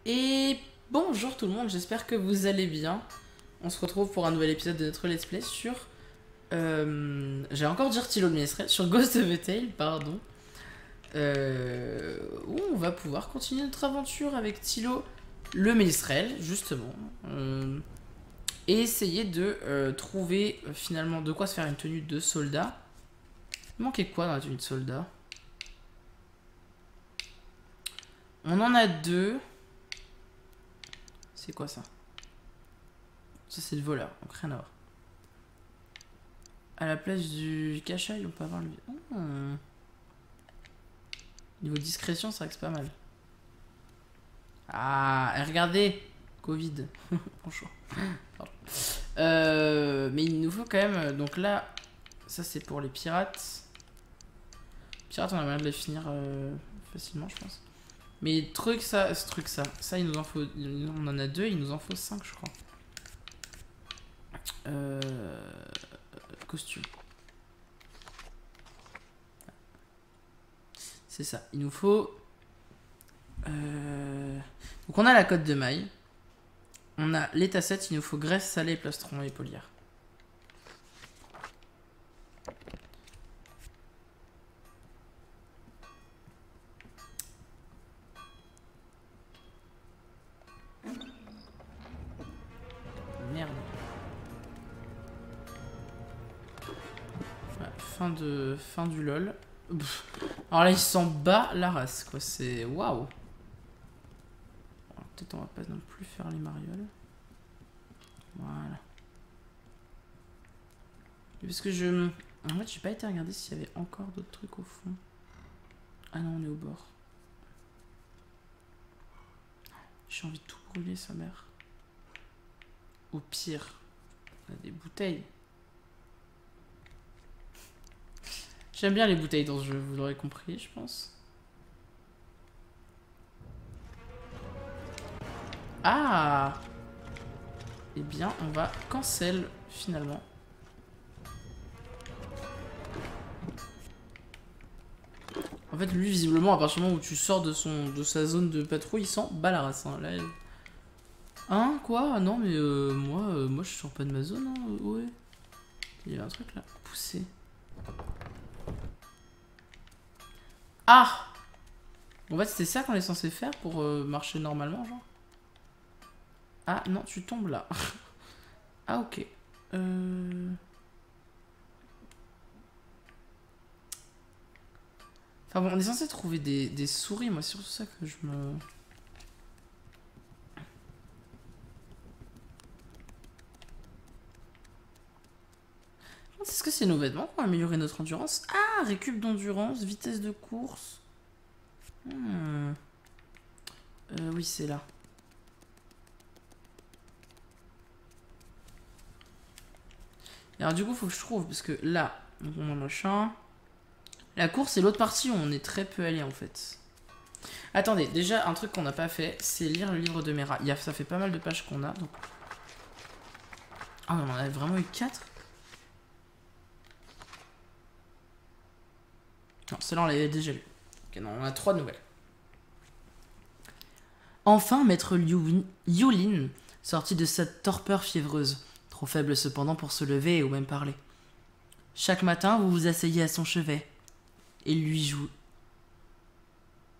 Et bonjour tout le monde, j'espère que vous allez bien. On se retrouve pour un nouvel épisode de notre let's play sur... J'ai encore dire Tilo le Ménestrel, sur Ghost of a Tale, pardon. Où on va pouvoir continuer notre aventure avec Tilo le Ménestrel, justement. Et essayer de trouver finalement de quoi se faire une tenue de soldat. Il manquait quoi dans la tenue de soldat? On en a deux. C'est quoi ça? Ça c'est le voleur, donc rien à voir. À la place du cachail, on peut avoir le... Oh. Niveau discrétion, c'est vrai que c'est pas mal. Ah, et regardez, Covid. Bonjour. Mais il nous faut quand même... Donc là, ça c'est pour les pirates. Pirates, on a moyen de les finir facilement, je pense. Mais truc ça, ça il nous en faut... On en a deux, il nous en faut 5, je crois. Costume. C'est ça. Il nous faut... Donc on a la cotte de maille. On a les tassettes. Il nous faut graisse, salée, plastron et polière. Merde. Ouais, fin du lol. Pff. Alors là, il s'en bat la race, quoi. C'est... Waouh. Peut-être on va pas non plus faire les marioles. Voilà. Parce que je... En fait, j'ai pas été regarder s'il y avait encore d'autres trucs au fond. Ah non, on est au bord. J'ai envie de tout brûler, sa mère. Au pire, on a des bouteilles. J'aime bien les bouteilles dans ce jeu, vous l'aurez compris, je pense. Ah! Eh bien, on va cancel, finalement. En fait, lui, visiblement, à partir du moment où tu sors de sa zone de patrouille, il s'en bat la race. Hein. Là, hein, quoi? Non, mais moi, je sors pas de ma zone, hein. Ouais. Il y avait un truc, là. Poussé. Ah! En fait, c'était ça qu'on est censé faire pour marcher normalement, genre. Ah, non, tu tombes là. Ah, ok. Enfin bon, on est censé trouver des souris, moi, c'est surtout ça que je me... Est-ce que c'est nos vêtements pour améliorer notre endurance? Ah, récup d'endurance, vitesse de course. Oui, c'est là. Et alors du coup, faut que je trouve, parce que là, on a machin. La course, c'est l'autre partie où on est très peu allé en fait. Attendez, déjà, un truc qu'on n'a pas fait, c'est lire le livre de Mera. Ça fait pas mal de pages qu'on a, donc... Ah, on en a vraiment eu 4. Non, celle-là, on l'avait déjà lu. Ok, non, on a 3 nouvelles. Enfin, maître Yulin sortit de cette torpeur fiévreuse, trop faible cependant pour se lever ou même parler. Chaque matin, vous vous asseyez à son chevet et lui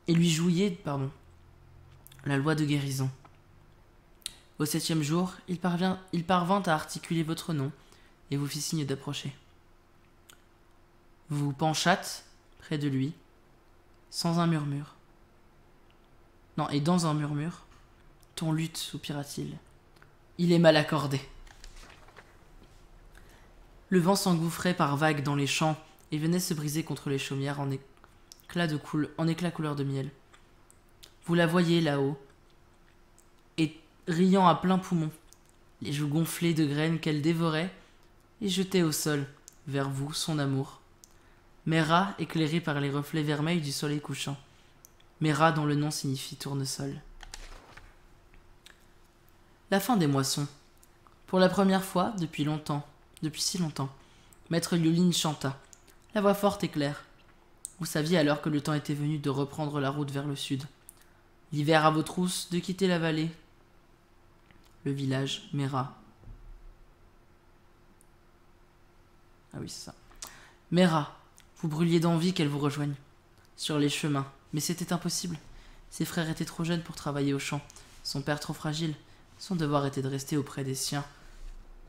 jouiez, la loi de guérison. Au 7e jour, il parvint à articuler votre nom et vous fit signe d'approcher. Vous vous penchâtes près de lui, sans un murmure. Non, et dans un murmure, ton lutte, soupira-t-il. Il est mal accordé. Le vent s'engouffrait par vagues dans les champs et venait se briser contre les chaumières en éclats couleur de miel. Vous la voyez là-haut, et riant à plein poumon, les joues gonflées de graines qu'elle dévorait, et jetait au sol, vers vous, son amour. Mera éclairée par les reflets vermeils du soleil couchant. Mera dont le nom signifie tournesol. La fin des moissons. Pour la première fois, depuis si longtemps, maître Yulin chanta, la voix forte et claire. Vous saviez alors que le temps était venu de reprendre la route vers le sud. L'hiver à vos trousses de quitter la vallée. Le village, Mera. Ah oui, c'est ça. Mera, vous brûliez d'envie qu'elle vous rejoigne. Sur les chemins. Mais c'était impossible. Ses frères étaient trop jeunes pour travailler au champ. Son père trop fragile. Son devoir était de rester auprès des siens.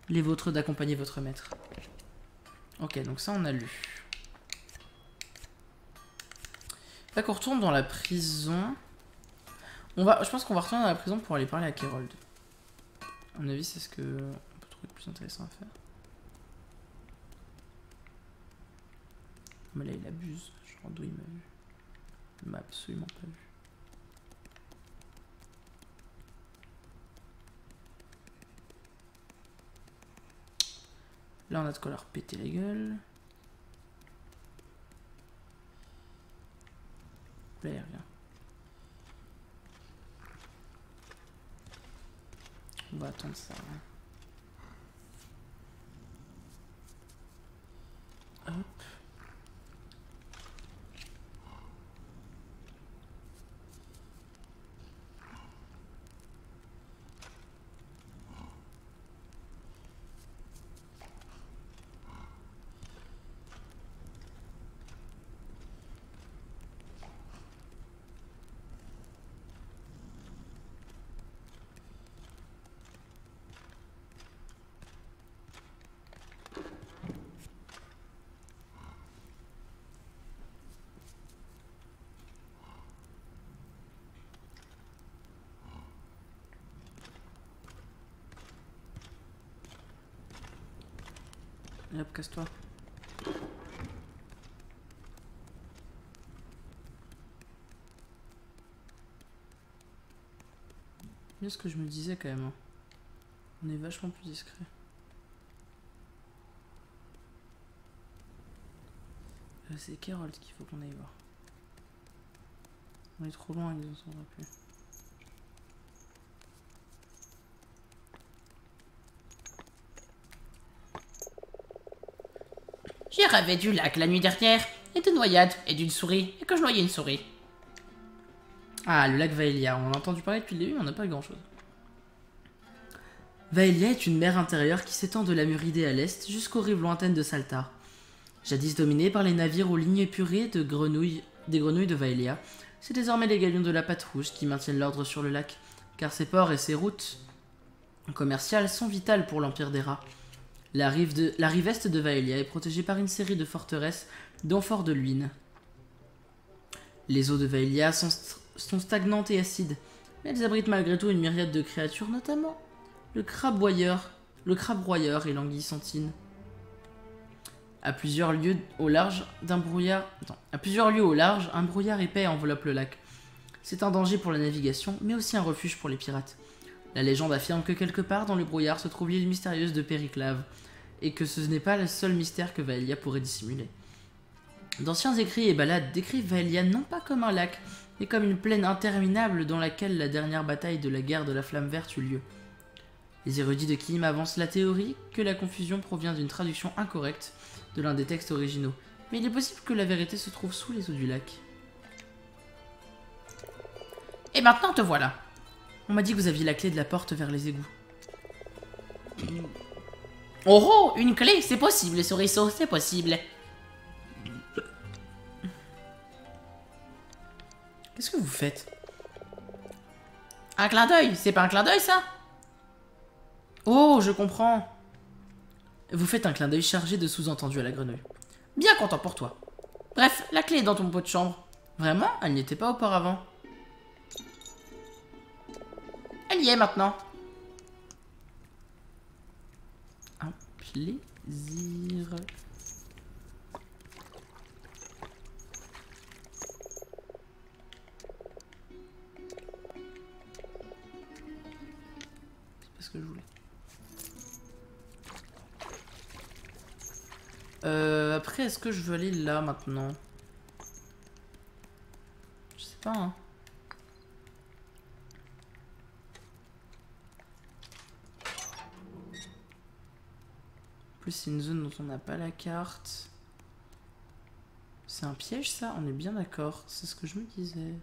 Les vôtres d'accompagner votre maître. Ok, donc ça on a lu. Là qu'on retourne dans la prison. Je pense qu'on va retourner dans la prison pour aller parler à Kerold. À mon avis, c'est ce que on peut trouver de plus intéressant à faire. Mais là, il abuse. Genre d'où il m'a vu. Il m'a absolument pas vu. Là, on a de quoi leur péter la gueule. Là, il y a rien. On va attendre ça. Hop. Et hop, casse-toi. C'est ce que je me disais quand même. Hein. On est vachement plus discret. C'est Kerold qu'il faut qu'on aille voir. On est trop loin, ils en sont plus. J'ai rêvé du lac la nuit dernière, et de noyade, et d'une souris, et que je noyais une souris. Ah, le lac Vaelia. On en a entendu parler depuis le début, mais on n'a pas grand chose. Vaelia est une mer intérieure qui s'étend de la Muridée à l'est jusqu'aux rives lointaines de Saltar. Jadis dominée par les navires aux lignes épurées des grenouilles de Vaelia, c'est désormais les galions de la Patte Rouge qui maintiennent l'ordre sur le lac, car ses ports et ses routes commerciales sont vitales pour l'Empire des Rats. La rive est de Vaelia est protégée par une série de forteresses, dont Fort de Luynes. Les eaux de Vaelia sont stagnantes et acides, mais elles abritent malgré tout une myriade de créatures, notamment le crabe broyeur et l'anguille sentine. À plusieurs lieues au large, un brouillard épais enveloppe le lac. C'est un danger pour la navigation, mais aussi un refuge pour les pirates. La légende affirme que quelque part dans le brouillard se trouve l'île mystérieuse de Périclave, et que ce n'est pas le seul mystère que Vaelia pourrait dissimuler. D'anciens écrits et ballades décrivent Vaelia non pas comme un lac, mais comme une plaine interminable dans laquelle la dernière bataille de la guerre de la Flamme Verte eut lieu. Les érudits de Kim avancent la théorie que la confusion provient d'une traduction incorrecte de l'un des textes originaux, mais il est possible que la vérité se trouve sous les eaux du lac. Et maintenant te voilà. On m'a dit que vous aviez la clé de la porte vers les égouts. Oh, une clé, c'est possible, Souriceau, c'est possible. Qu'est-ce que vous faites? Un clin d'œil, c'est pas un clin d'œil ça? Oh, je comprends. Vous faites un clin d'œil chargé de sous-entendus à la grenouille. Bien content pour toi. Bref, la clé est dans ton pot de chambre. Vraiment? Elle n'y était pas auparavant. Elle y est maintenant. Un plaisir. C'est pas ce que je voulais. Après, est-ce que je veux aller là maintenant? Je sais pas, hein. En plus, c'est une zone dont on n'a pas la carte. C'est un piège, ça? On est bien d'accord. C'est ce que je me disais.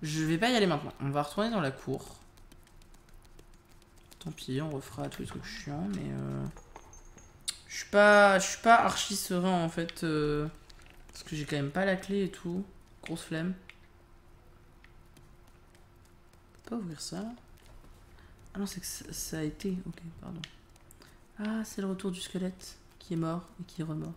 Je vais pas y aller maintenant. On va retourner dans la cour. Tant pis, on refera tous les trucs chiants, mais je suis pas archi serein en fait. Parce que j'ai quand même pas la clé et tout. Grosse flemme. Pas ouvrir ça. Ah non, c'est que ça a été. Ok, pardon. Ah, c'est le retour du squelette qui est mort et qui est remort.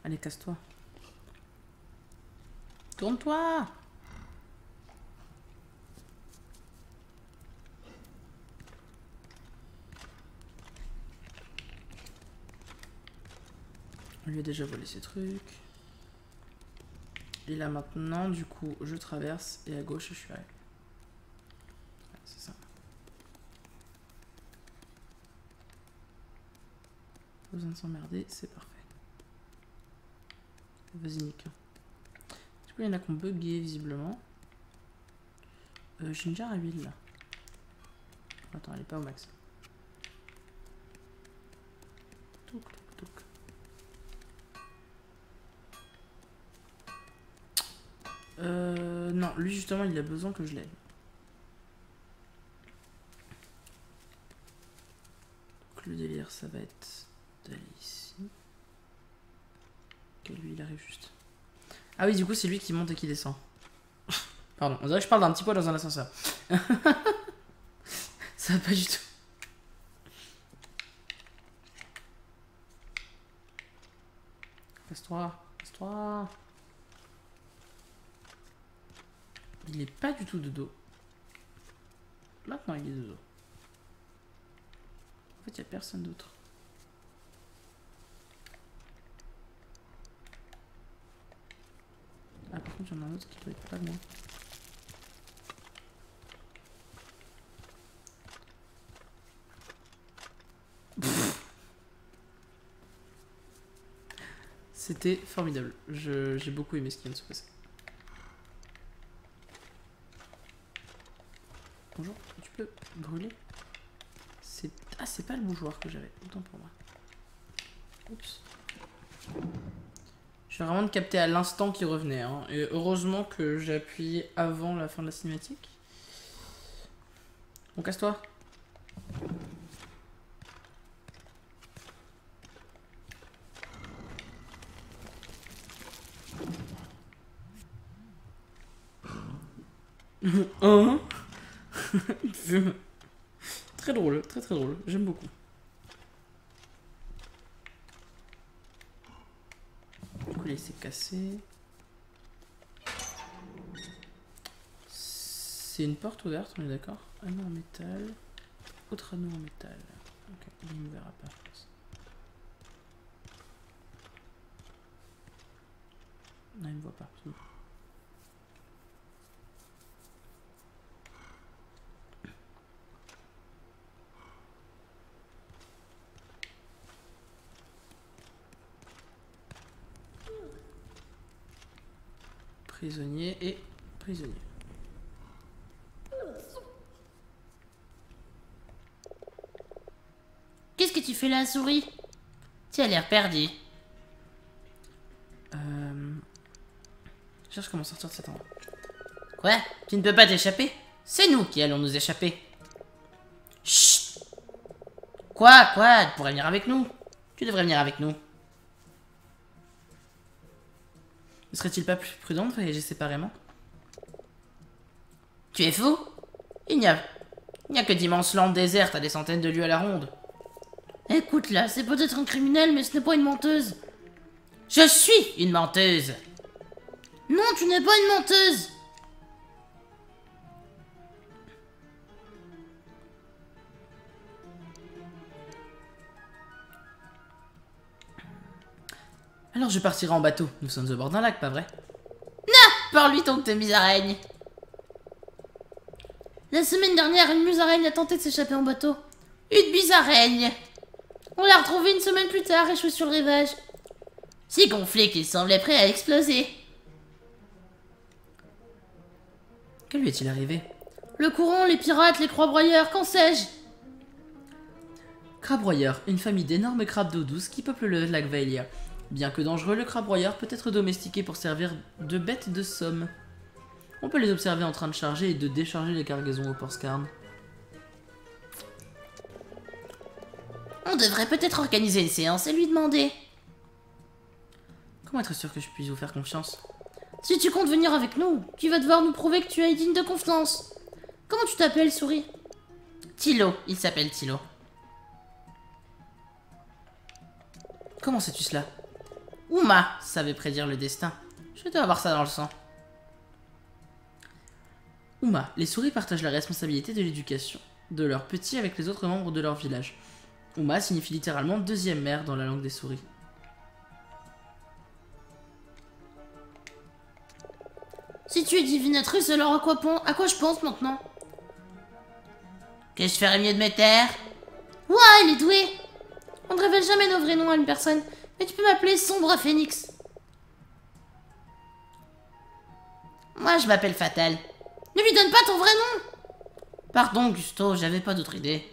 Allez, casse-toi. Tourne-toi! On lui a déjà volé ses trucs. Et là maintenant, du coup, je traverse et à gauche, je suis arrivé. Ouais, c'est ça. Pas besoin de s'emmerder, c'est parfait. Vas-y, nique. Du coup, il y en a qui ont bugué visiblement. J'ai une jarre à huile là. Attends, elle est pas au max. Touc, touc, touc. Non, lui justement, il a besoin que je l'aide. Donc le délire, ça va être d'aller ici. Ok, lui, il arrive juste. Ah oui, du coup, c'est lui qui monte et qui descend. Pardon, on dirait que je parle d'un petit poids dans un ascenseur. Ça va pas du tout. Casse-toi, casse-toi. Il est pas du tout de dos. Maintenant, il est de dos. En fait, il n'y a personne d'autre. Ah, par contre, il y en a un autre qui doit être pas loin. C'était formidable. J'ai beaucoup aimé ce qui vient de se passer. Bonjour, tu peux brûler? Ah, c'est pas le bougeoir que j'avais. Autant pour moi. Oups. Je vais vraiment capter à l'instant qu'il revenait. Hein. Et heureusement que j'ai appuyé avant la fin de la cinématique. Bon, casse-toi. Hein? Très drôle, très très drôle. J'aime beaucoup. Du coup, là, il s'est cassé. C'est une porte ouverte, on est d'accord? Anneau en métal. Autre anneau en métal. Ok, il ne verra pas, je pense. Non, il ne voit pas. C'est bon. Prisonnier et prisonnier. Qu'est-ce que tu fais là, souris? Tu as l'air perdu. Je cherche comment sortir de cet endroit. Quoi? Tu ne peux pas t'échapper? C'est nous qui allons nous échapper. Chut! Quoi? Tu pourrais venir avec nous? Tu devrais venir avec nous. Ne serait-il pas plus prudent de voyager séparément? Tu es fou? Il n'y a que d'immenses landes désertes à des centaines de lieues à la ronde. Écoute là, c'est peut-être un criminel, mais ce n'est pas une menteuse. Je suis une menteuse. Non, tu n'es pas une menteuse. Alors je partirai en bateau. Nous sommes au bord d'un lac, pas vrai? Parle-lui donc de musaraigne. La semaine dernière, une musaraigne a tenté de s'échapper en bateau. Une musaraigne. On l'a retrouvé une semaine plus tard, échoué sur le rivage. Si gonflé qu'il semblait prêt à exploser. Que lui est-il arrivé? Le courant, les pirates, les croix-broyeurs, qu'en sais-je? Crabe-broyeur, une famille d'énormes crabes d'eau douce qui peuplent le lac Vaelia. Bien que dangereux, le crabe-broyeur peut être domestiqué pour servir de bête de somme. On peut les observer en train de charger et de décharger les cargaisons au port Scarn. On devrait peut-être organiser une séance et lui demander. Comment être sûr que je puisse vous faire confiance? Si tu comptes venir avec nous, tu vas devoir nous prouver que tu es digne de confiance. Comment tu t'appelles, souris? Tilo, il s'appelle Tilo. Comment sais-tu cela? Uma savait prédire le destin. Je dois avoir ça dans le sang. Uma, les souris partagent la responsabilité de l'éducation de leurs petits avec les autres membres de leur village. Uma signifie littéralement deuxième mère dans la langue des souris. Si tu es divinatrice, alors à quoi je pense maintenant? Que je ferais mieux de me taire? Ouah, elle est douée! On ne révèle jamais nos vrais noms à une personne, mais tu peux m'appeler Sombre Phénix. Moi, je m'appelle Fatal. Ne lui donne pas ton vrai nom! Pardon, Gusto, j'avais pas d'autre idée.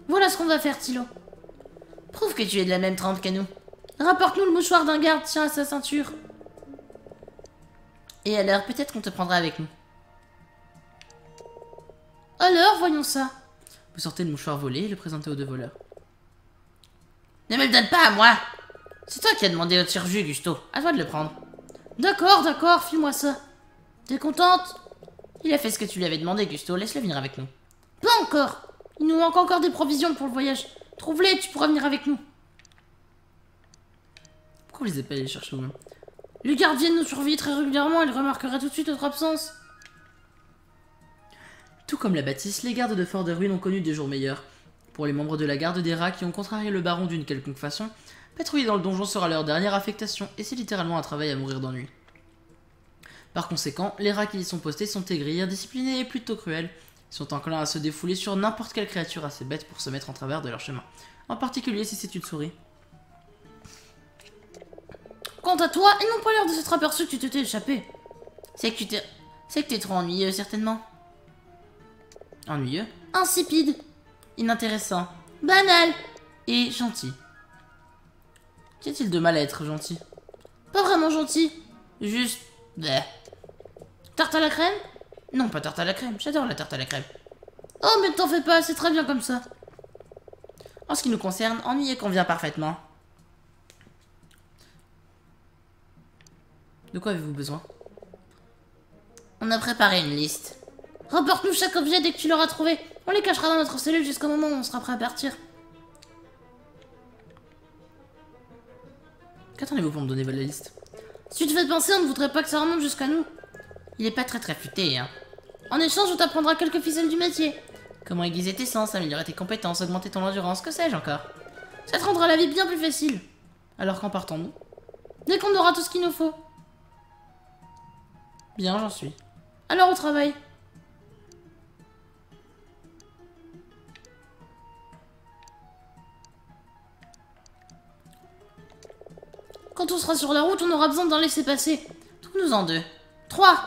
Voilà ce qu'on va faire, Tilo. Prouve que tu es de la même trempe qu'à nous. Rapporte-nous le mouchoir d'un garde tient à sa ceinture. Et alors, peut-être qu'on te prendra avec nous. Alors, voyons ça. Vous sortez le mouchoir volé et le présentez aux deux voleurs. Ne me le donne pas à moi. C'est toi qui as demandé au tire-jus, Gusto. À toi de le prendre. D'accord, d'accord, file-moi ça. T'es contente? Il a fait ce que tu lui avais demandé, Gusto. Laisse-le venir avec nous. Pas encore. Il nous manque encore des provisions pour le voyage. Trouve-les et tu pourras venir avec nous. Pourquoi vous les avez pas allés chercher vous-même? Le gardien nous surveille très régulièrement, il remarquera tout de suite notre absence. Tout comme la bâtisse, les gardes de Fort de Ruine ont connu des jours meilleurs. Pour les membres de la garde des rats qui ont contrarié le baron d'une quelconque façon, patrouiller dans le donjon sera leur dernière affectation et c'est littéralement un travail à mourir d'ennui. Par conséquent, les rats qui y sont postés sont aigris, indisciplinés et plutôt cruels. Ils sont enclins à se défouler sur n'importe quelle créature assez bête pour se mettre en travers de leur chemin. En particulier si c'est une souris. Quant à toi, ils n'ont pas l'air de s'être aperçus que tu t'étais échappé. C'est que t'es trop ennuyeux, certainement. Ennuyeux? Insipide. Inintéressant. Banal. Et gentil. Qu'y a-t-il de mal à être gentil? Pas vraiment gentil. Juste... bleh. Tarte à la crème? Non, pas tarte à la crème. J'adore la tarte à la crème. Oh, mais t'en fais pas, c'est très bien comme ça. En ce qui nous concerne, ennuyé convient parfaitement. De quoi avez-vous besoin? On a préparé une liste. Rapporte-nous chaque objet dès que tu l'auras trouvé. On les cachera dans notre cellule jusqu'au moment où on sera prêt à partir. Qu'attendez-vous pour me donner la liste? Si tu te fais penser, on ne voudrait pas que ça remonte jusqu'à nous. Il est pas très futé, hein. En échange, on t'apprendra quelques ficelles du métier. Comment aiguiser tes sens, améliorer tes compétences, augmenter ton endurance, que sais-je encore? Ça te rendra la vie bien plus facile. Alors quand partons-nous? Dès qu'on aura tout ce qu'il nous faut. Bien, j'en suis. Alors au travail. Quand on sera sur la route, on aura besoin d'en laisser passer. Trouve-nous en 2. 3.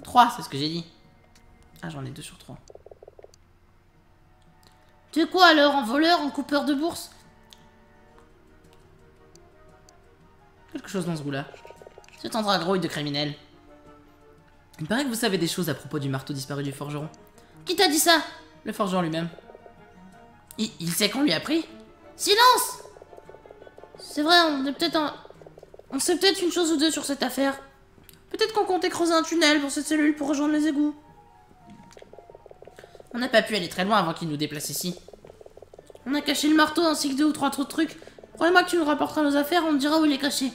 3, c'est ce que j'ai dit. Ah, j'en ai 2 sur 3. Tu es quoi alors? En voleur? En coupeur de bourse? Quelque chose dans ce goût-là. C'est un dragrouille de criminel. Il paraît que vous savez des choses à propos du marteau disparu du forgeron. Qui t'a dit ça? Le forgeron lui-même. Il sait qu'on lui a pris? Silence! C'est vrai, on sait peut-être une chose ou deux sur cette affaire. Peut-être qu'on comptait creuser un tunnel pour cette cellule pour rejoindre les égouts. On n'a pas pu aller très loin avant qu'il nous déplace ici. On a caché le marteau ainsi que 2 ou 3 autres trucs. Croyez-moi que tu nous rapporteras nos affaires, on te dira où il est caché.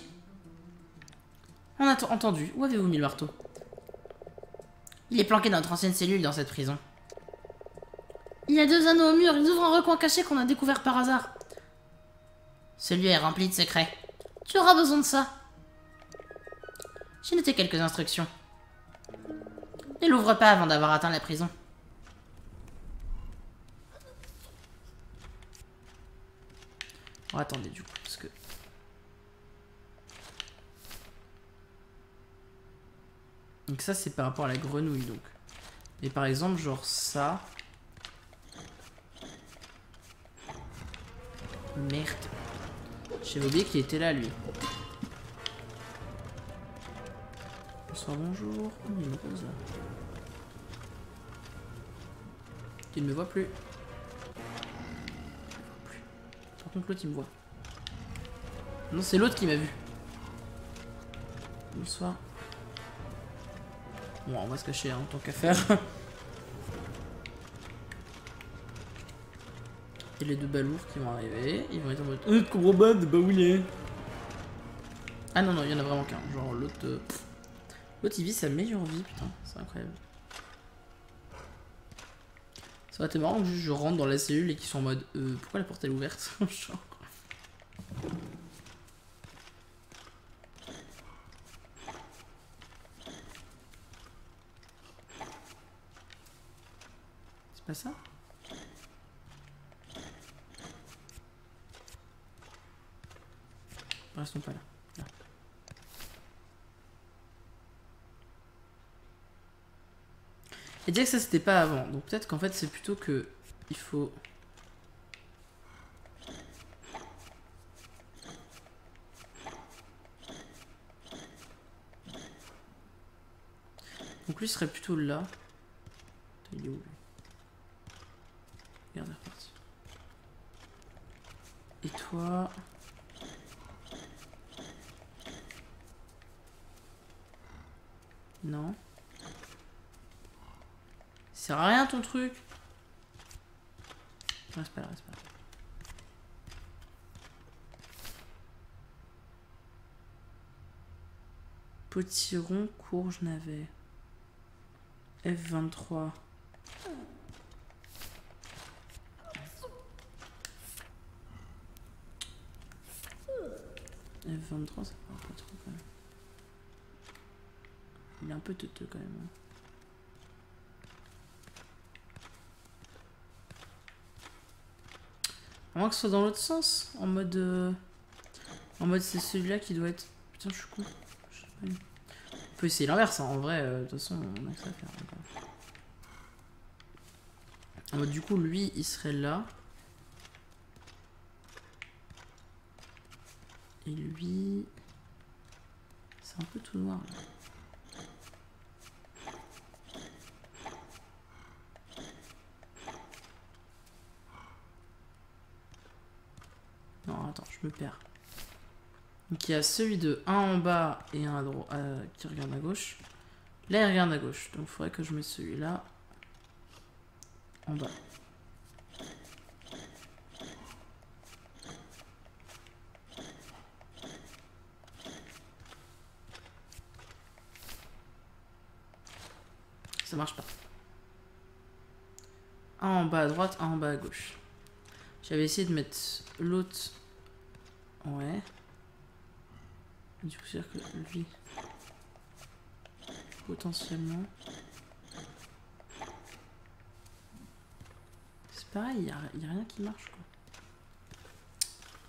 On a entendu. Où avez-vous mis le marteau? Il est planqué dans notre ancienne cellule dans cette prison. Il y a 2 anneaux au mur, ils ouvrent un recoin caché qu'on a découvert par hasard. Celui est rempli de secrets. Tu auras besoin de ça. J'ai noté quelques instructions. Ne l'ouvre pas avant d'avoir atteint la prison. Oh, attendez, du coup, parce que... Donc ça, c'est par rapport à la grenouille, donc. Et par exemple, genre ça... Merde. J'avais oublié qu'il était là, lui. Bonsoir, bonjour. Oh, il me pose là. Il ne me voit plus. Par contre, l'autre, il me voit. Non, c'est l'autre qui m'a vu. Bonsoir. Bon, on va se cacher, hein, tant qu'à faire. Et les deux balourds qui vont arriver, ils vont être en mode Cobra-Man, bah où il est? Ah non, non, il y en a vraiment qu'un. Genre l'autre. L'autre il vit sa meilleure vie, putain, c'est incroyable. Ça aurait été marrant que juste je rentre dans la cellule et qu'ils sont en mode pourquoi la porte elle est ouverte? Genre. C'est pas ça? Restons pas là. Là. Et dire que ça c'était pas avant, donc peut-être qu'en fait c'est plutôt que il faut... Donc lui serait plutôt là. Il est où lui? Regarde, il est reparti. Et toi... Non. Ça sert à rien ton truc. Reste pas là, reste pas là. Potiron, courge, navet. F23. F23, ça va pas trop quand même. Il est un peu teuteux quand même. Hein. À moins que ce soit dans l'autre sens. En mode c'est celui-là qui doit être... Putain, je suis con. Je sais pas. On peut essayer l'inverse, hein. En vrai, de toute façon, on a que ça à faire. Donc, en mode, du coup, lui, il serait là. Et lui... C'est un peu tout noir, là. Non, attends, je me perds. Donc il y a celui de 1 en bas et un à droite qui regarde à gauche. Là, il regarde à gauche. Donc il faudrait que je mette celui-là en bas. Ça marche pas. Un en bas à droite, un en bas à gauche. J'avais essayé de mettre l'autre. Ouais. Du coup, c'est-à-dire que lui, potentiellement. C'est pareil, il n'y a rien qui marche, quoi.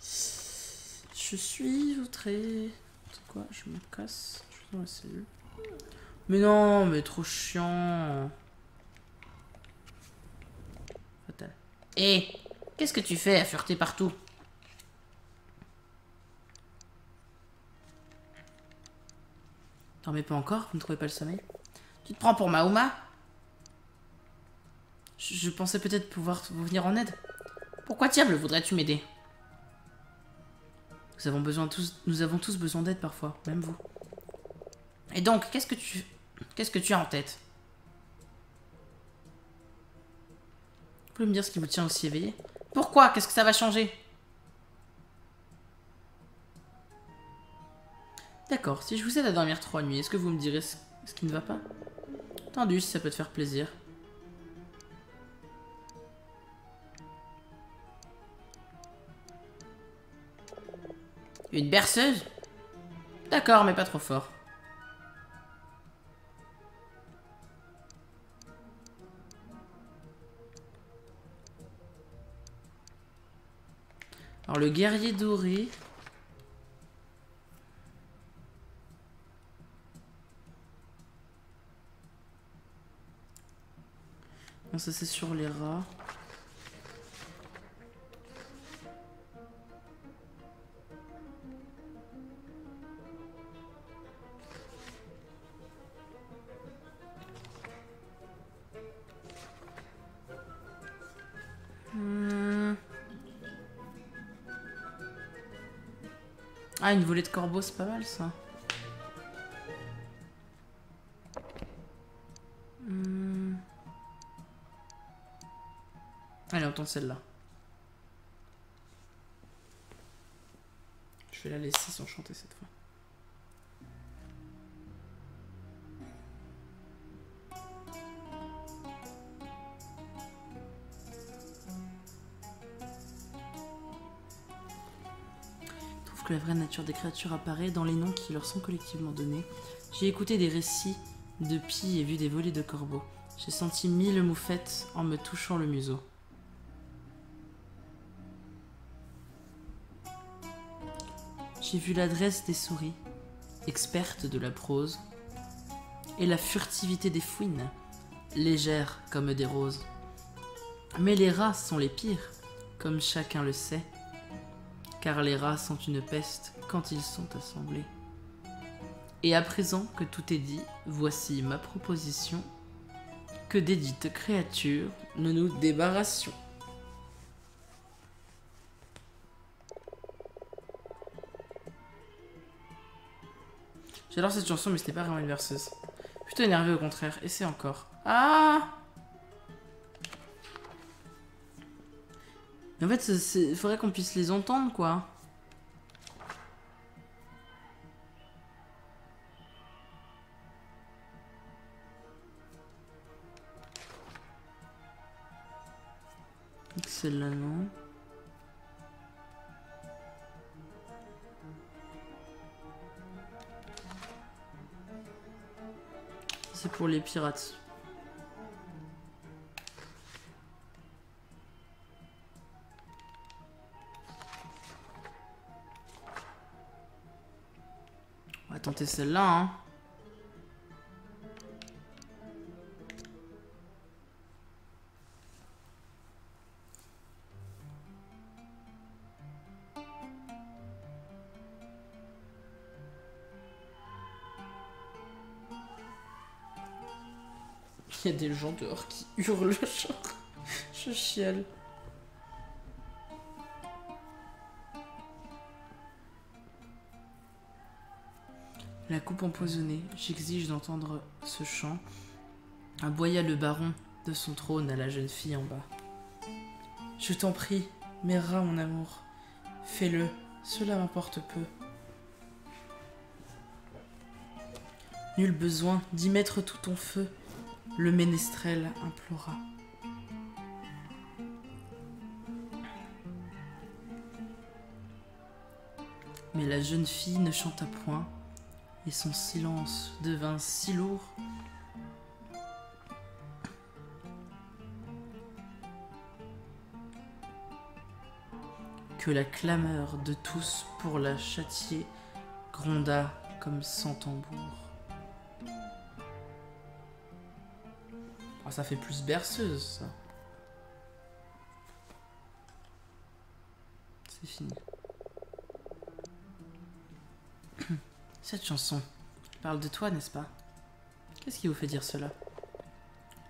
Je suis outré. C'est quoi? Je me casse. Je suis dans la cellule. Mais non, mais trop chiant. Fatal. Hé, qu'est-ce que tu fais à fureter partout? T'en mets pas encore? Vous ne trouvez pas le sommeil? Tu te prends pour Mahoma? Je pensais peut-être pouvoir vous venir en aide. Pourquoi diable voudrais-tu m'aider? Nous avons tous besoin d'aide parfois, même vous. Et donc, qu'est-ce que tu as en tête? Vous pouvez me dire ce qui vous tient aussi éveillé? Pourquoi? Qu'est-ce que ça va changer? D'accord, si je vous aide à dormir 3 nuits, est-ce que vous me direz ce qui ne va pas? Entendu, si ça peut te faire plaisir. Une berceuse? D'accord, mais pas trop fort. Alors le guerrier doré. Non, ça c'est sur les rats. Ah, une volée de corbeaux, c'est pas mal ça. Allez, on tente celle-là. Je vais la laisser sans chanter cette fois. Que la vraie nature des créatures apparaît dans les noms qui leur sont collectivement donnés. J'ai écouté des récits de pies et vu des volées de corbeaux. J'ai senti 1000 moufettes en me touchant le museau. J'ai vu l'adresse des souris, expertes de la prose, et la furtivité des fouines, légères comme des roses. Mais les rats sont les pires, comme chacun le sait. Car les rats sont une peste quand ils sont assemblés. Et à présent que tout est dit, voici ma proposition, que des dites créatures nous nous débarrassions. J'adore cette chanson, mais c'était pas vraiment une verseuse. Plutôt énervé au contraire, et c'est encore. Ah! En fait, il faudrait qu'on puisse les entendre, quoi. Celle-là, non. C'est pour les pirates. On va tenter celle-là, hein. Il y a des gens dehors qui hurlent, genre. Je chiale. La coupe empoisonnée, j'exige d'entendre ce chant. Aboya le baron de son trône à la jeune fille en bas. Je t'en prie, mes rats, mon amour, fais-le, cela m'importe peu. Nul besoin d'y mettre tout ton feu, le ménestrel implora. Mais la jeune fille ne chanta point, et son silence devint si lourd que la clameur de tous pour la châtier gronda comme sans tambour. Oh, ça fait plus berceuse, ça. C'est fini. Cette chanson parle de toi, n'est-ce pas? Qu'est-ce qui vous fait dire cela?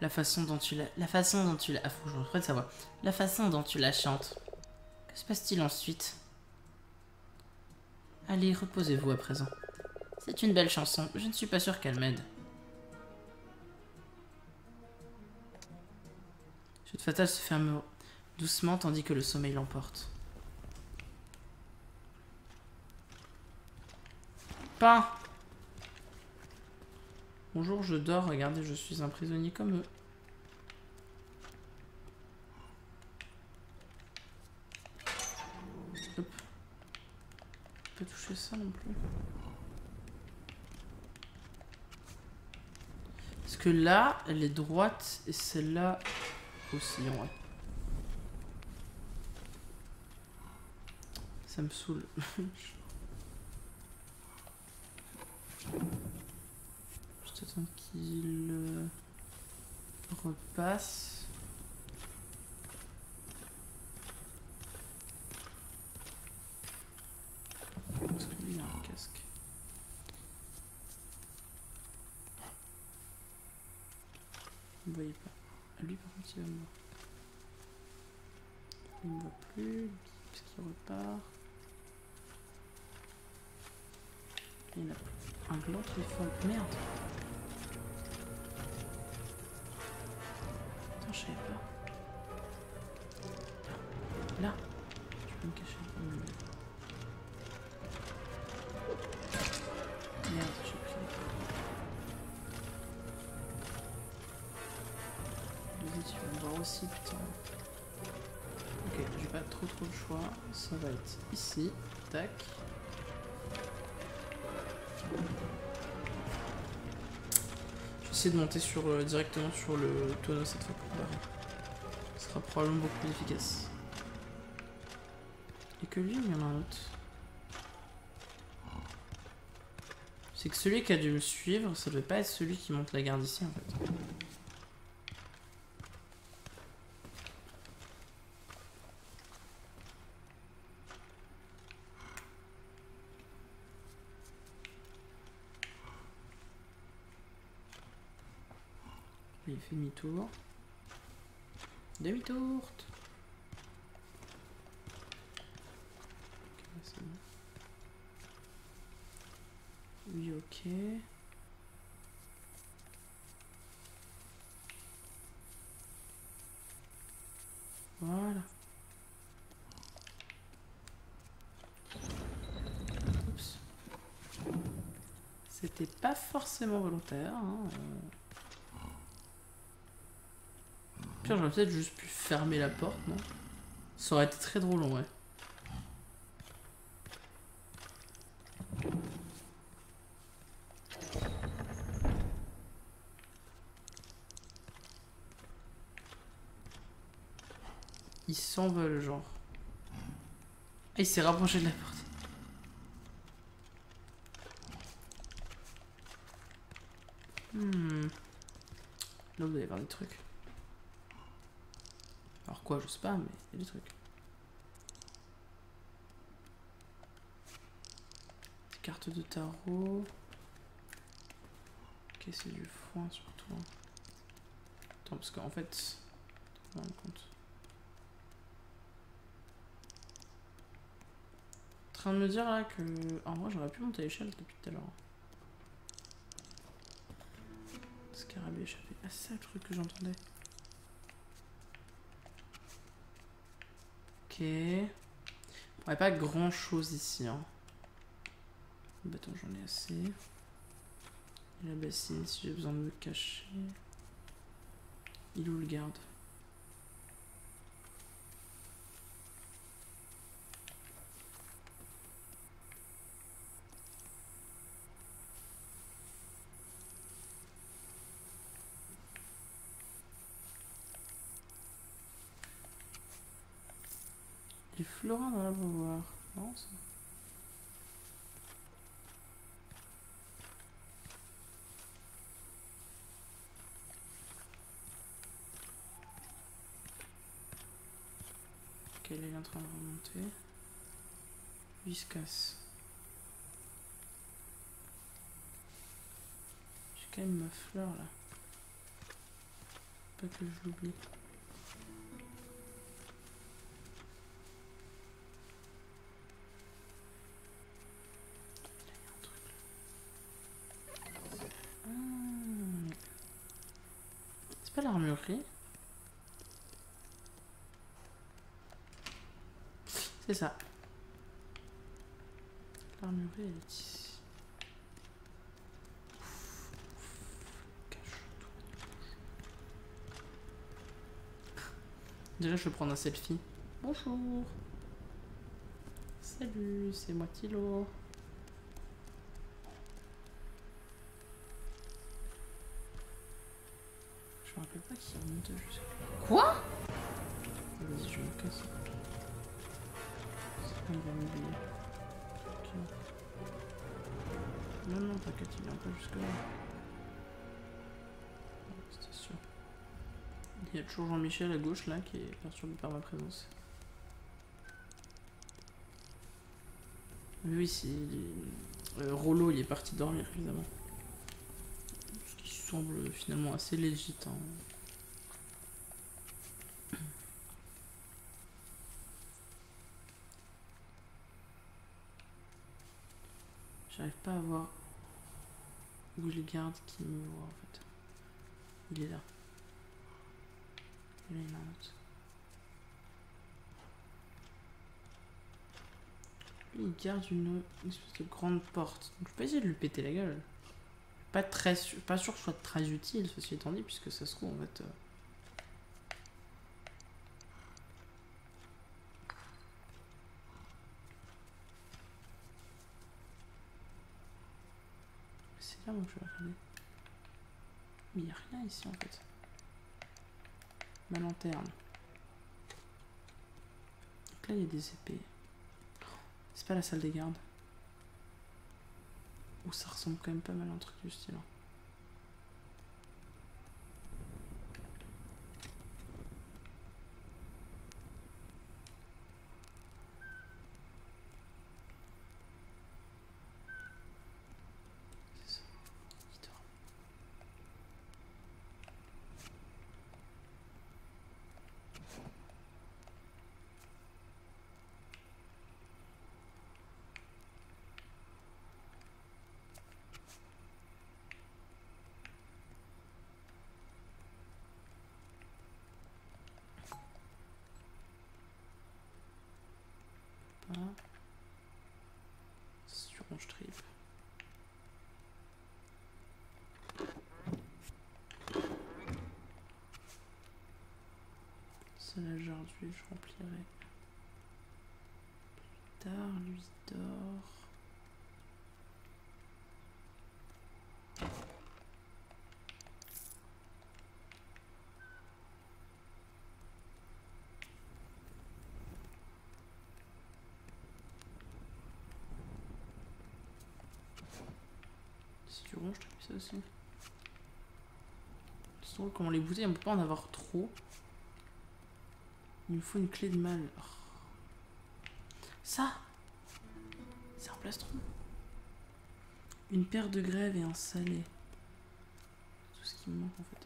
La façon dont tu la... Ah, faut que je reprenne sa voix. La façon dont tu la chantes. Que se passe-t-il ensuite? Allez, reposez-vous à présent. C'est une belle chanson. Je ne suis pas sûre qu'elle m'aide. Chute fatale se ferme doucement tandis que le sommeil l'emporte. Pain! Bonjour, je dors. Regardez, je suis un prisonnier comme eux. Hop. Je peux toucher ça non plus. Parce que là, elle est droite et celle-là aussi, en vrai. Ça me saoule. Juste attendre qu'il repasse. Parce que lui il a un casque. Vous ne voyez pas. Lui par contre il va me voir. Il ne me voit plus. Parce qu'il repart. Il y en a un blanc qui est fort. Merde. Attends, je savais pas. Là. Je peux me cacher. Merde, j'ai pris. Vas-y, tu vas me voir aussi, putain. Ok, j'ai pas trop le choix. Ça va être ici. Tac. J'essaie de monter sur, directement sur le tonneau cette fois pour barrer. Ce sera probablement beaucoup plus efficace. Et que lui, il y en a un autre. C'est que celui qui a dû me suivre, ça devait pas être celui qui monte la garde ici en fait. Il fait demi-tour. Demi-tour. Ok, c'est bon. Oui, ok. Voilà. Oups. C'était pas forcément volontaire. Hein. Pire, j'aurais peut-être juste pu fermer la porte, non? Ça aurait été très drôle, en vrai. Il s'envole, genre. Ah, il s'est rapproché de la porte. Là, vous allez voir des trucs. Alors quoi, je sais pas, mais il y a des trucs. Des cartes de tarot. Ok, c'est du foin surtout. Attends, parce qu'en fait... On va me compte. En train de me dire là que... En vrai, j'aurais pu monter à l'échelle depuis tout à l'heure. Scarabée échappé. Ah, c'est ça le truc que j'entendais. Ok. Il n'y a pas grand chose ici. Hein. Le bâton, j'en ai assez. Et la bassine, si j'ai besoin de me cacher. Il est où le garde? Les florins dans l'abreuvoir. Non, ça. Ok, elle est en train de remonter. Viscas. J'ai quand même ma fleur là. Pas que je l'oublie. C'est pas l'armurerie? C'est ça. L'armurerie elle est ici. Déjà je vais prendre un selfie. Bonjour. Salut, c'est moi Tilo. Je me rappelle pas qui monte jusqu'à... Quoi? Vas-y, je me casse. Il va m'oublier. Ok. Non, non, t'inquiète, il vient pas jusque là. C'était sûr. Il y a toujours Jean-Michel à gauche là qui est perturbé par ma présence. Oui, si. Rollo il est parti dormir évidemment. Ce qui semble finalement assez légit. Hein. J'arrive pas à voir où est le garde qui me voit en fait. Il est là. Et là il y en a un autre. Lui, il garde une espèce de grande porte. Donc je peux essayer de lui péter la gueule. Pas sûr que ce soit très utile, ceci étant dit, puisque ça se trouve en fait. C'est là où je vais regarder. Mais il n'y a rien ici en fait. Ma lanterne. Donc là il y a des épées. C'est pas la salle des gardes. Ou ça ressemble quand même pas mal à un truc du style. C'est ça. Il dort. Pas. C'est sur ronge trip. Ça là aujourd'hui je remplirai. Plus tard, lui dort. C'est du ronge trip ça aussi. C'est drôle comment les bouteilles on peut pas en avoir trop. Il me faut une clé de mal. Oh. Ça, c'est un plastron. Une paire de grèves et un salé. Tout ce qui me manque en fait.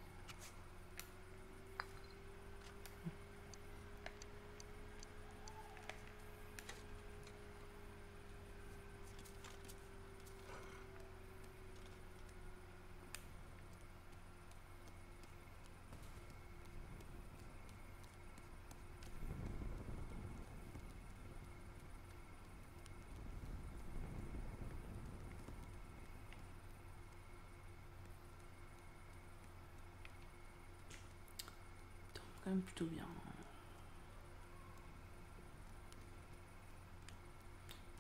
Quand même plutôt bien.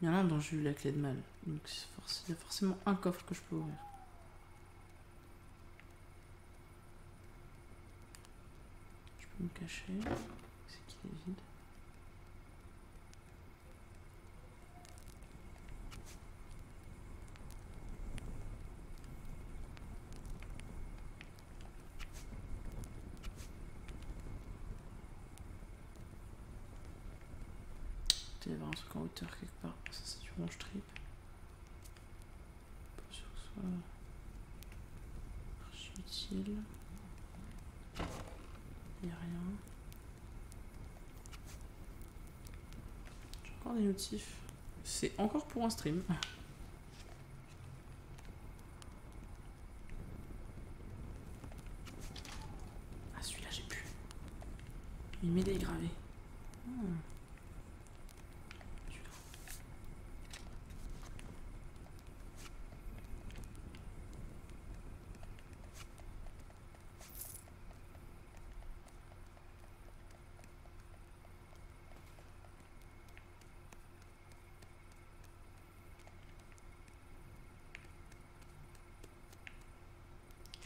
Il y en a un dont j'ai eu la clé de mal. Donc il y a forcément un coffre que je peux ouvrir. Je peux me cacher. C'est qu'il est vide. Il y avoir un truc en hauteur quelque part. Ça c'est du ronge trip. Pas sûr que ce soit archi utile. Il n'y a rien. J'ai encore des notifs. C'est encore pour un stream. Ah celui-là j'ai pu. Il m'est dégravé.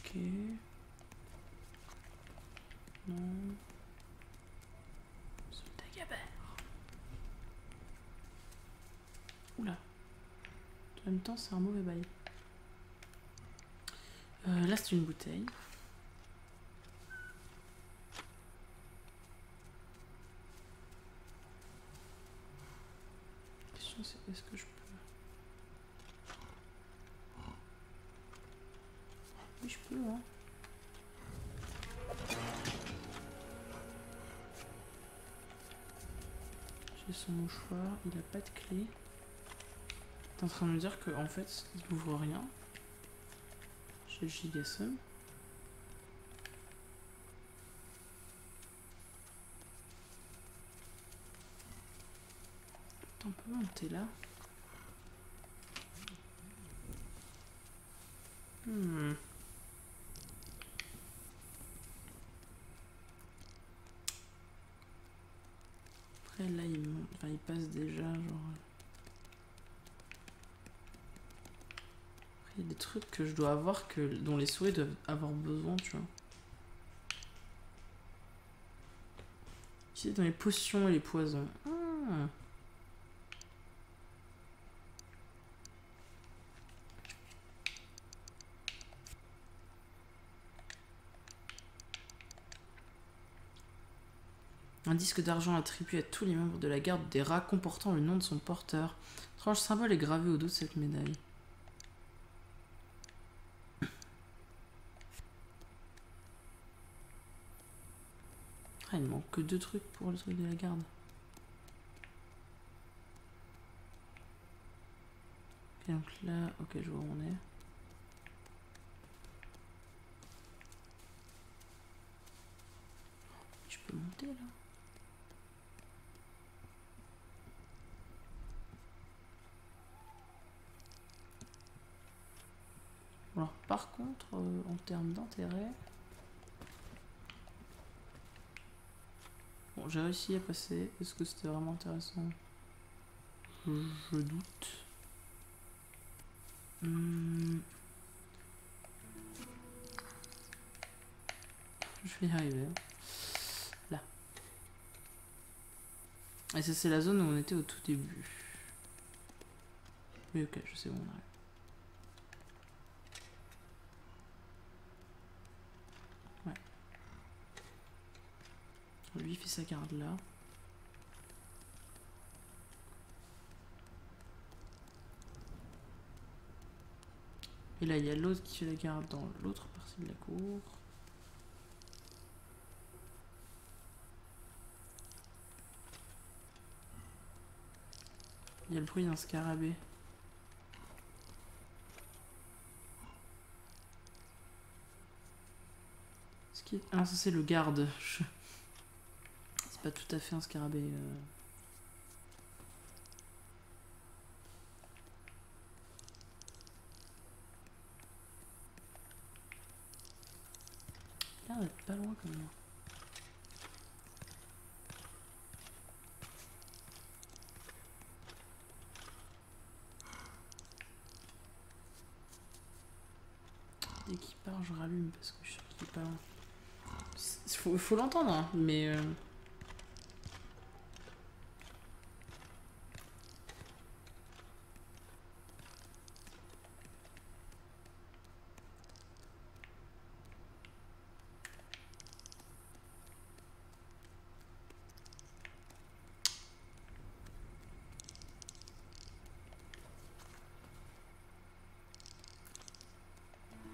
Ok. Non. Soldat Gabert. En même temps, c'est un mauvais bail. Là, c'est une bouteille. La question, c'est est-ce que je peux... Oui, je peux, hein. J'ai son mouchoir, il a pas de clé. T'es en train de me dire qu'en fait, il n'ouvre rien. J'ai le gigasum. On peut monter là. Après là il monte, enfin il passe déjà genre. Après il y a des trucs que je dois avoir dont les souris doivent avoir besoin, tu vois. Ici dans les potions et les poisons. Un disque d'argent attribué à tous les membres de la garde des rats comportant le nom de son porteur. Étrange symbole est gravé au dos de cette médaille. Ah, il manque que 2 trucs pour le truc de la garde. Ok, donc là, ok, je vois où on est. Je peux monter là. Alors par contre, en termes d'intérêt... Bon, j'ai réussi à passer. Est-ce que c'était vraiment intéressant? Je doute. Je vais y arriver. Là. Et ça, c'est la zone où on était au tout début. Oui, ok, je sais où on arrive. Lui il fait sa garde là. Et là il y a l'autre qui fait la garde dans l'autre partie de la cour. Il y a le bruit d'un scarabée. Ah ça c'est le garde. C'est pas tout à fait un scarabée. Il a l'air d'être pas loin quand même. Dès qu'il part, je rallume parce que je suis sûr qu'il est pas loin. Faut l'entendre, hein, mais...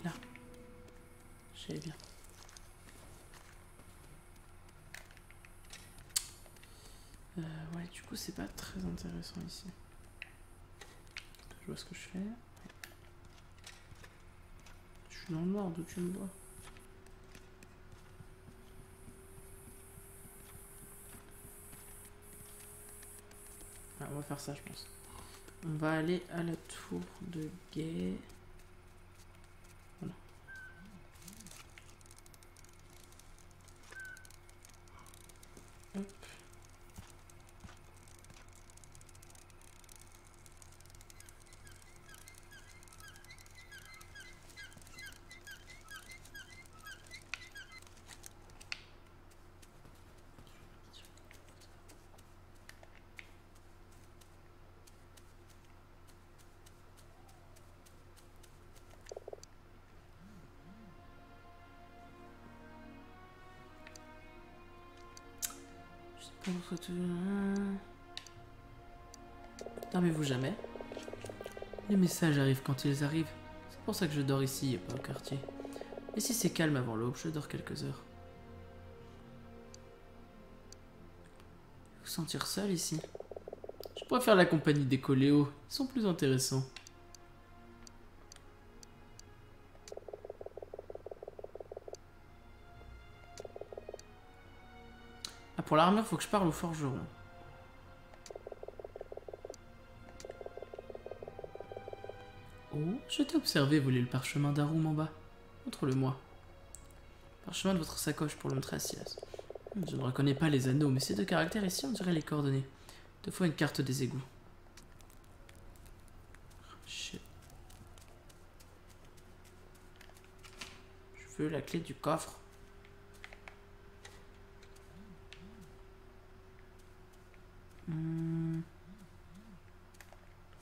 Là. Je savais bien. Ouais, du coup, c'est pas très intéressant ici. Je vois ce que je fais. Je suis dans le noir, d'où tu me vois. Ah, on va faire ça, je pense. On va aller à la tour de guet. Voilà. Hop. Dormez-vous jamais? Les messages arrivent quand ils arrivent. C'est pour ça que je dors ici et pas au quartier. Et si c'est calme avant l'aube, je dors quelques heures. Vous sentir seul ici? Je préfère la compagnie des coléos. Ils sont plus intéressants. Ah, pour l'armure, faut que je parle au forgeron. Oh, je t'ai observé voler le parchemin d'Arum en bas. Montre-le-moi. Parchemin de votre sacoche pour le montrer à Silas. Je ne reconnais pas les anneaux, mais ces deux caractères ici, on dirait les coordonnées. Deux fois une carte des égouts. Shit. Je veux la clé du coffre.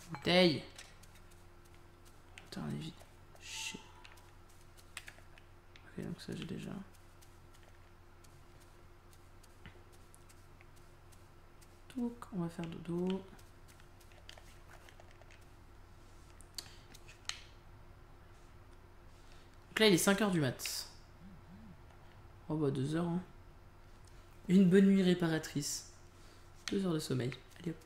Bouteille. Putain, on est vide. Shit. Ok, donc ça j'ai déjà. Donc, on va faire dodo. Donc là, il est 5 h du mat. Oh bah 2 heures. Hein. Une bonne nuit réparatrice. 2 heures de sommeil. Allez hop.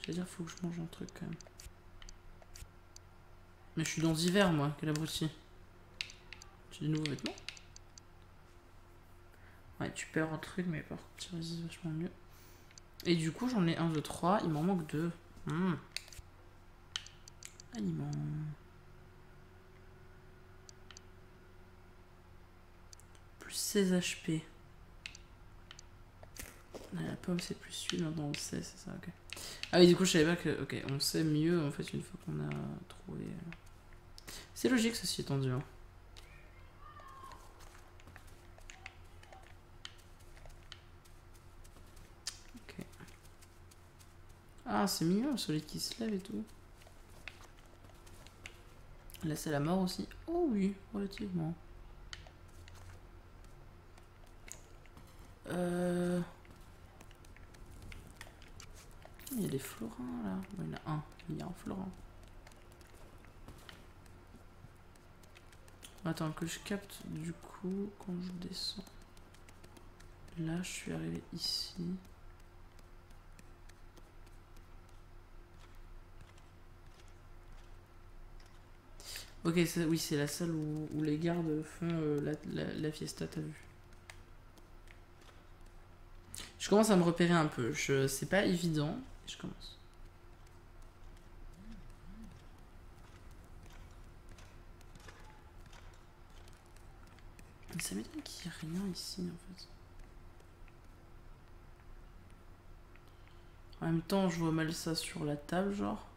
J'allais dire, faut que je mange un truc quand même. Mais je suis dans l'hiver, moi, quel abruti. J'ai des nouveaux vêtements. Ouais, tu perds un truc, mais par contre, tu résistes vachement mieux. Et du coup, j'en ai 1, 2, 3. Il m'en manque 2. Aliments. Plus 16 HP. La pomme, c'est plus 8. Maintenant, on le sait, c'est ça, ok. Ah oui, du coup, je savais pas que... Ok, on sait mieux, en fait, une fois qu'on a trouvé... C'est logique, ceci étant dit. Hein. Ok. Ah, c'est mignon, le soleil qui se lève et tout. Là, c'est la mort aussi. Oh oui, relativement. Il y a des florins, là. Bon, il y en a un. Il y a un florin. Attends, que je capte du coup quand je descends. Là, je suis arrivé ici. Ok, oui, c'est la salle où les gardes font la fiesta, t'as vu. Je commence à me repérer un peu. C'est pas évident. Je commence. Ça m'étonne qu'il n'y ait rien ici en fait. En même temps, je vois mal ça sur la table, genre.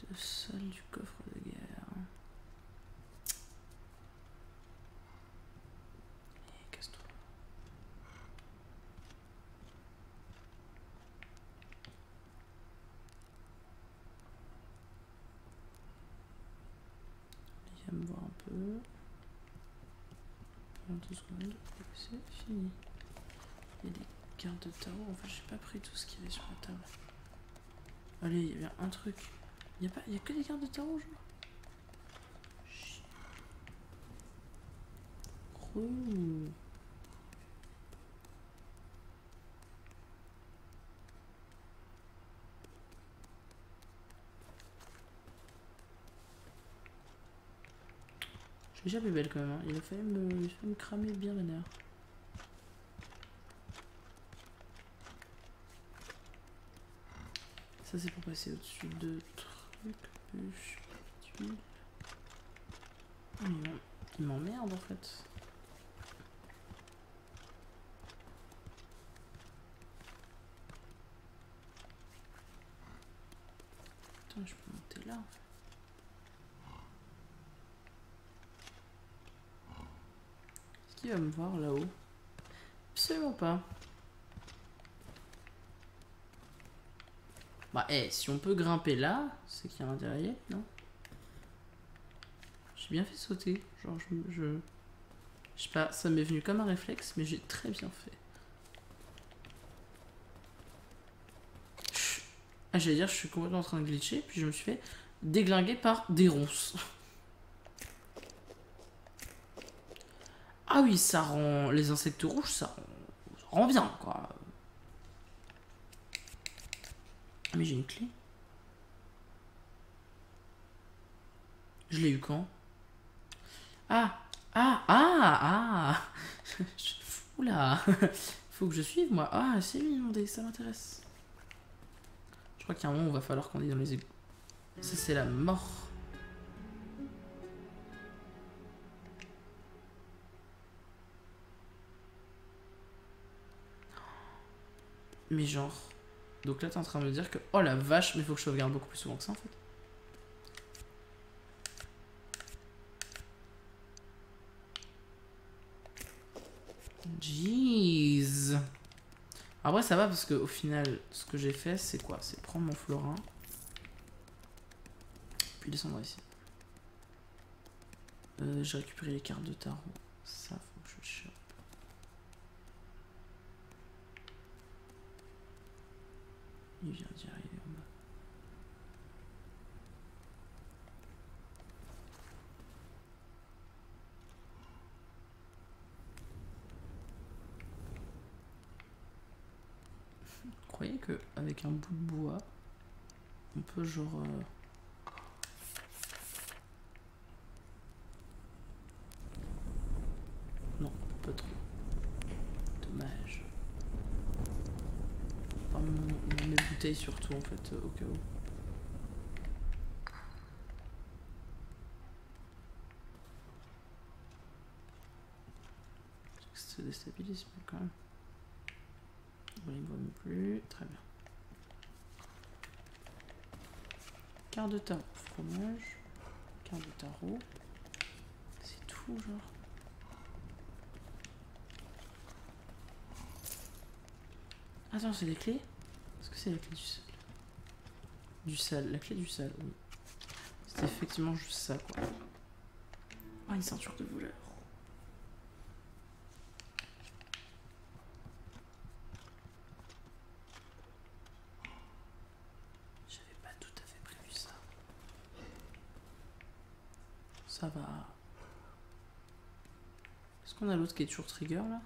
De salle du coffre de guerre. Et casse-toi. Viens me voir un peu. 22 secondes. C'est fini. Il y a des cartes de tarot. En fait, j'ai pas pris tout ce qu'il y avait sur la table. Allez, il y avait un truc. Il y a que des cartes de tarot, genre. Ouh. Je suis déjà plus belle quand même. Hein. Il a failli me cramer bien la nerf. Ça c'est pour passer au-dessus de trucs, bûches, tuiles. Oh, il m'emmerde en fait. Ah, je peux monter là. Est-ce qu'il va me voir là-haut? Absolument pas. Bah, si on peut grimper là, c'est qu'il y a un derrière, non? J'ai bien fait sauter. Genre, je sais pas, ça m'est venu comme un réflexe, mais j'ai très bien fait. Ah, j'allais dire, je suis complètement en train de glitcher, puis je me suis fait déglinguer par des ronces. Ah oui, ça rend... Les insectes rouges, ça rend bien, quoi. Mais j'ai une clé. Je l'ai eu quand? Ah! Ah! Ah! Ah! Oula! Faut que je suive, moi. Ah, c'est lui demandé, ça m'intéresse. Je crois qu'il y a un moment où il va falloir qu'on aille dans les égouts. Ça, c'est la mort. Mais genre... Donc là, t'es en train de me dire que... Oh la vache, mais il faut que je sauvegarde beaucoup plus souvent que ça, en fait. Jeez. Après, ça va parce qu'au final, ce que j'ai fait, c'est quoi? C'est prendre mon florin. Puis descendre ici. J'ai récupéré les cartes de tarot. Ça, faut que je le chope. Il vient d'y arriver en bas. Vous croyez qu'avec un bout de bois, on peut genre... Non, pas trop. Dommage. Enfin, mes bouteilles surtout en fait, au cas où. Ça se déstabilise quand même. Bon, il ne voit même plus. Très bien. Carte de tarot. Fromage. Carte de tarot. C'est tout, genre. Attends, c'est des clés? Est-ce que c'est la clé du sel? Du sel, la clé du sel, oui. C'est effectivement juste ça, quoi. Ah, une ceinture de voleur. J'avais pas tout à fait prévu ça. Ça va. Est-ce qu'on a l'autre qui est toujours trigger, là?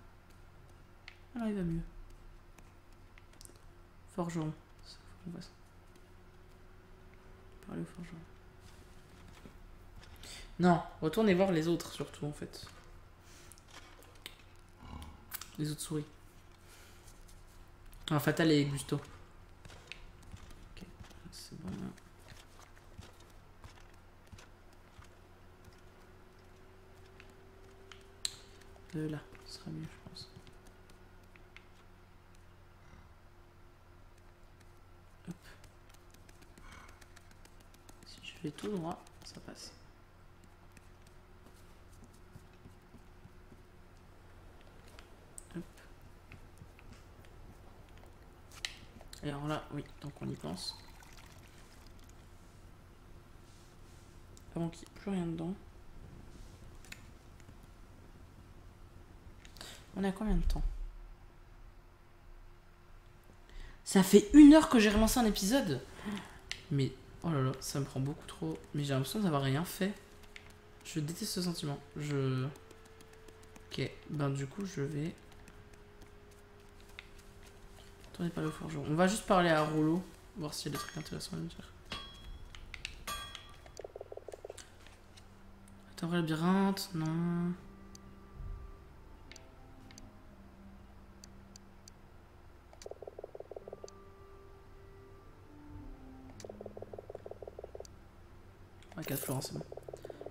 Alors, il va mieux. Forgeron. Ça, faut qu'on fasse. Parler au forgeron. Non, retournez voir les autres, surtout, en fait. Les autres souris. Ah, Fatal et Gusto. Ok, c'est bon, là. De là, ce sera mieux, je pense. Hop. Si je fais tout droit, ça passe. Hop. Et alors là, oui, donc on y pense. Avant qu'il n'y ait plus rien dedans. On est à combien de temps? Ça fait 1 heure que j'ai relancé un épisode. Mais, oh là là, ça me prend beaucoup trop. Mais j'ai l'impression d'avoir rien fait. Je déteste ce sentiment. Ok, ben du coup, je vais... Attendez, pas le forgeron. On va juste parler à Rollo. Voir s'il y a des trucs intéressants à nous dire. Attends, vrai labyrinthe? Non... Ah, 4 florins, c'est bon.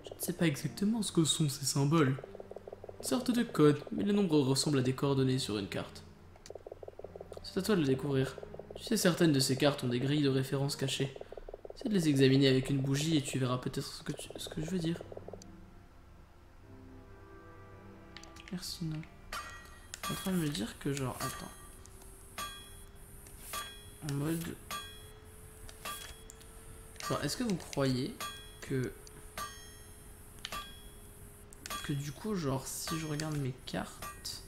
Je ne sais pas exactement ce que sont ces symboles. Une sorte de code, mais les nombres ressemblent à des coordonnées sur une carte. C'est à toi de le découvrir. Tu sais, certaines de ces cartes ont des grilles de référence cachées. Essaie de les examiner avec une bougie et tu verras peut-être ce que je veux dire. Merci, non. Je suis en train de me dire que genre, attends. En mode... Genre, est-ce que vous croyez que du coup, genre, si je regarde mes cartes...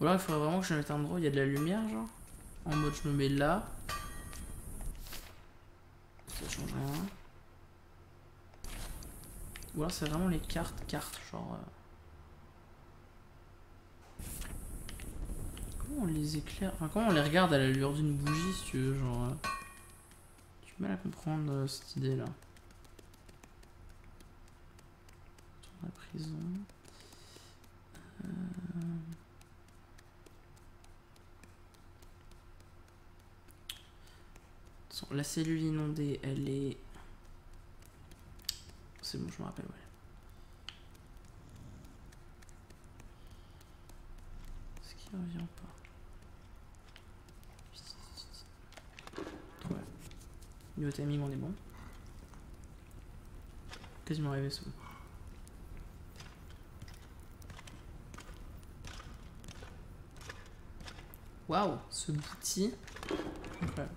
Ou alors il faudrait vraiment que je mette un endroit où il y a de la lumière, genre. En mode, je me mets là. Ça change rien. Ou alors c'est vraiment les cartes, genre... Comment on les éclaire? Enfin, comment on les regarde à la lueur d'une bougie, si tu veux, genre... J'ai du mal à comprendre cette idée-là. Dans la prison... La cellule inondée, elle est... C'est bon, je me rappelle, ouais. Est-ce qu'il revient pas? Ouais. Niveau timing, on est bon. Quasiment arrivé, c'est bon. Waouh, ce bouti. Incroyable.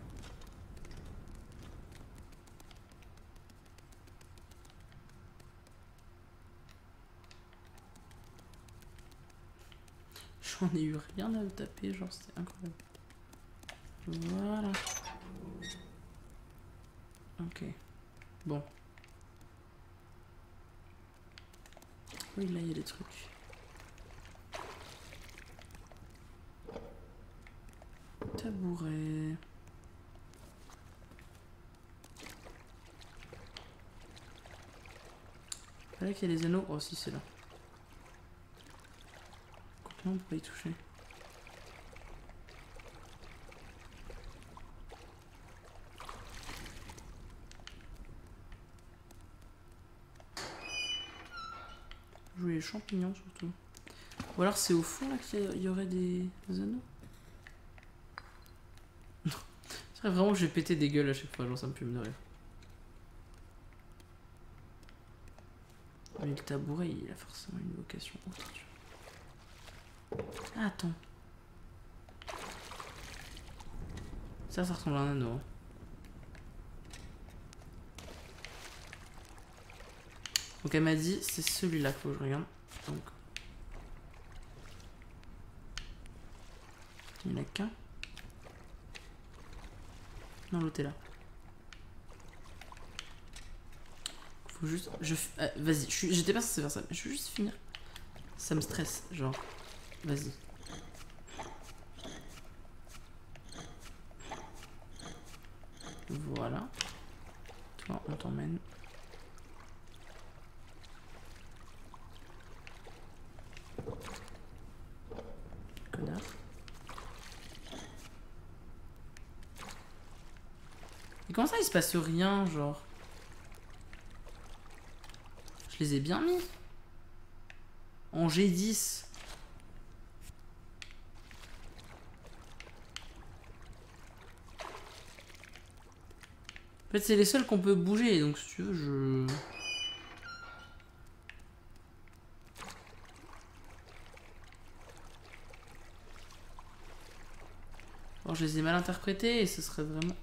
J'en ai eu rien à taper, genre c'était incroyable. Voilà. Ok. Bon. Oui, là il y a des trucs. Tabouret. Fallait qu'il y ait les anneaux. Oh si, c'est là. Comment on pourrait y toucher? Jouer les champignons surtout. Ou alors c'est au fond là qu'il y aurait des anneaux? C'est vrai vraiment que j'ai pété des gueules à chaque fois, genre ça me fume de rire. Mais le tabouret il a forcément une vocation autre, tu vois. Ah, attends. Ça ressemble à un anneau. Hein. Donc elle m'a dit c'est celui-là qu'il faut que je regarde. Donc. Il n'y en a qu'un. Non, l'autre est là. Faut juste... vas-y, j'étais pas censé faire ça, mais je veux juste finir. Ça me stresse, genre. Vas-y. Voilà. Toi, on t'emmène. Connard. Et comment ça, il se passe rien, genre? Je les ai bien mis. En G10. En fait, c'est les seuls qu'on peut bouger, donc si tu veux, je... Alors, je les ai mal interprétés et ce serait vraiment...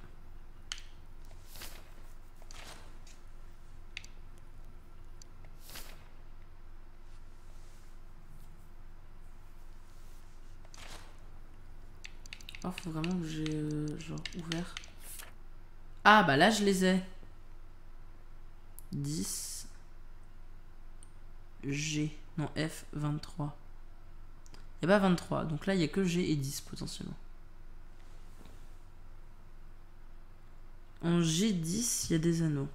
Oh, faut vraiment que j'ai genre ouvert. Ah, bah là, je les ai. 10. G. Non, F, 23. Il n'y a pas 23. Donc là, il n'y a que G et 10 potentiellement. En G10, il y a des anneaux.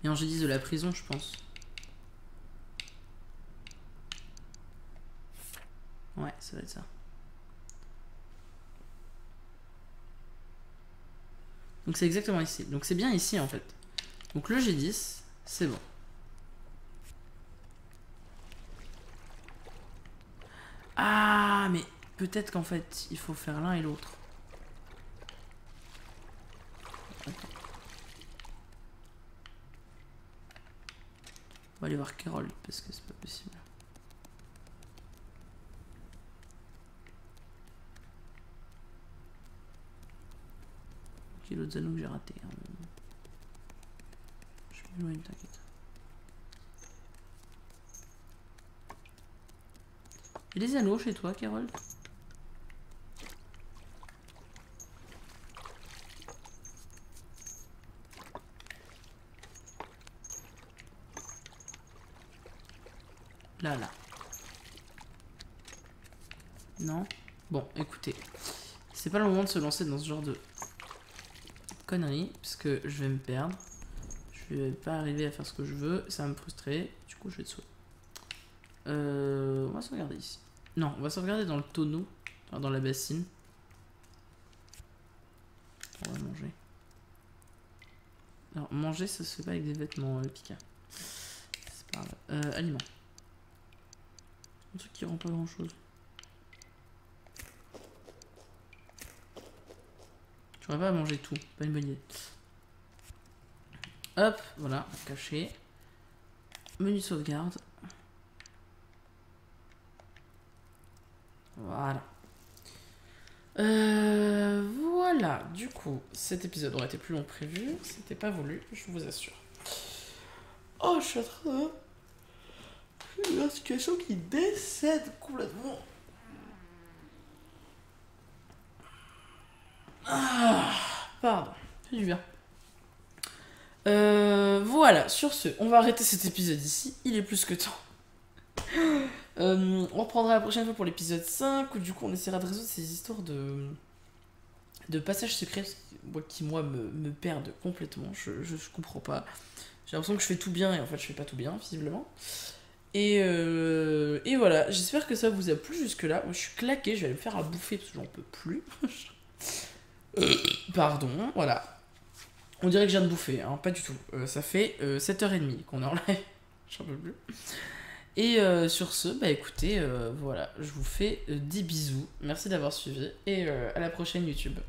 Et en G10 de la prison, je pense. Ouais, ça va être ça. Donc c'est exactement ici. Donc c'est bien ici en fait. Donc le G10, c'est bon. Ah, mais peut-être qu'en fait, il faut faire l'un et l'autre. On va aller voir Carole, parce que c'est pas possible. Ok, l'autre anneau que j'ai raté. Je suis loin, t'inquiète. Il y a des anneaux chez toi, Carole? Là. Non? Bon, écoutez. C'est pas le moment de se lancer dans ce genre de conneries, parce que je vais me perdre. Je vais pas arriver à faire ce que je veux, ça va me frustrer. Du coup, je vais te sauver. On va sauvegarder ici. Non, on va sauvegarder dans le tonneau, enfin, dans la bassine. On va manger. Alors, manger, ça se fait pas avec des vêtements, Pika. C'est pas grave. Aliments. Un truc qui rend pas grand chose. J'aurais pas à manger tout, pas une bonne idée. Hop, voilà, caché. Menu de sauvegarde. Voilà. Voilà, du coup, cet épisode aurait été plus long que prévu. C'était pas voulu, je vous assure. Oh, je suis en train de... La situation qui décède complètement. Ah, pardon, c'est du bien. Voilà, sur ce, on va arrêter cet épisode ici. Il est plus que temps. On reprendra la prochaine fois pour l'épisode 5 où du coup on essaiera de résoudre ces histoires de passages secrets qui moi me perdent complètement. Je comprends pas. J'ai l'impression que je fais tout bien et en fait je fais pas tout bien visiblement. Et voilà, j'espère que ça vous a plu jusque là. Moi je suis claqué, je vais aller me faire à bouffer parce que j'en peux plus. Pardon, voilà. On dirait que je viens de bouffer, hein, pas du tout. Ça fait 7h30 qu'on est en live. J'en peux plus. Et sur ce, bah écoutez, voilà, je vous fais des bisous. Merci d'avoir suivi et à la prochaine YouTube.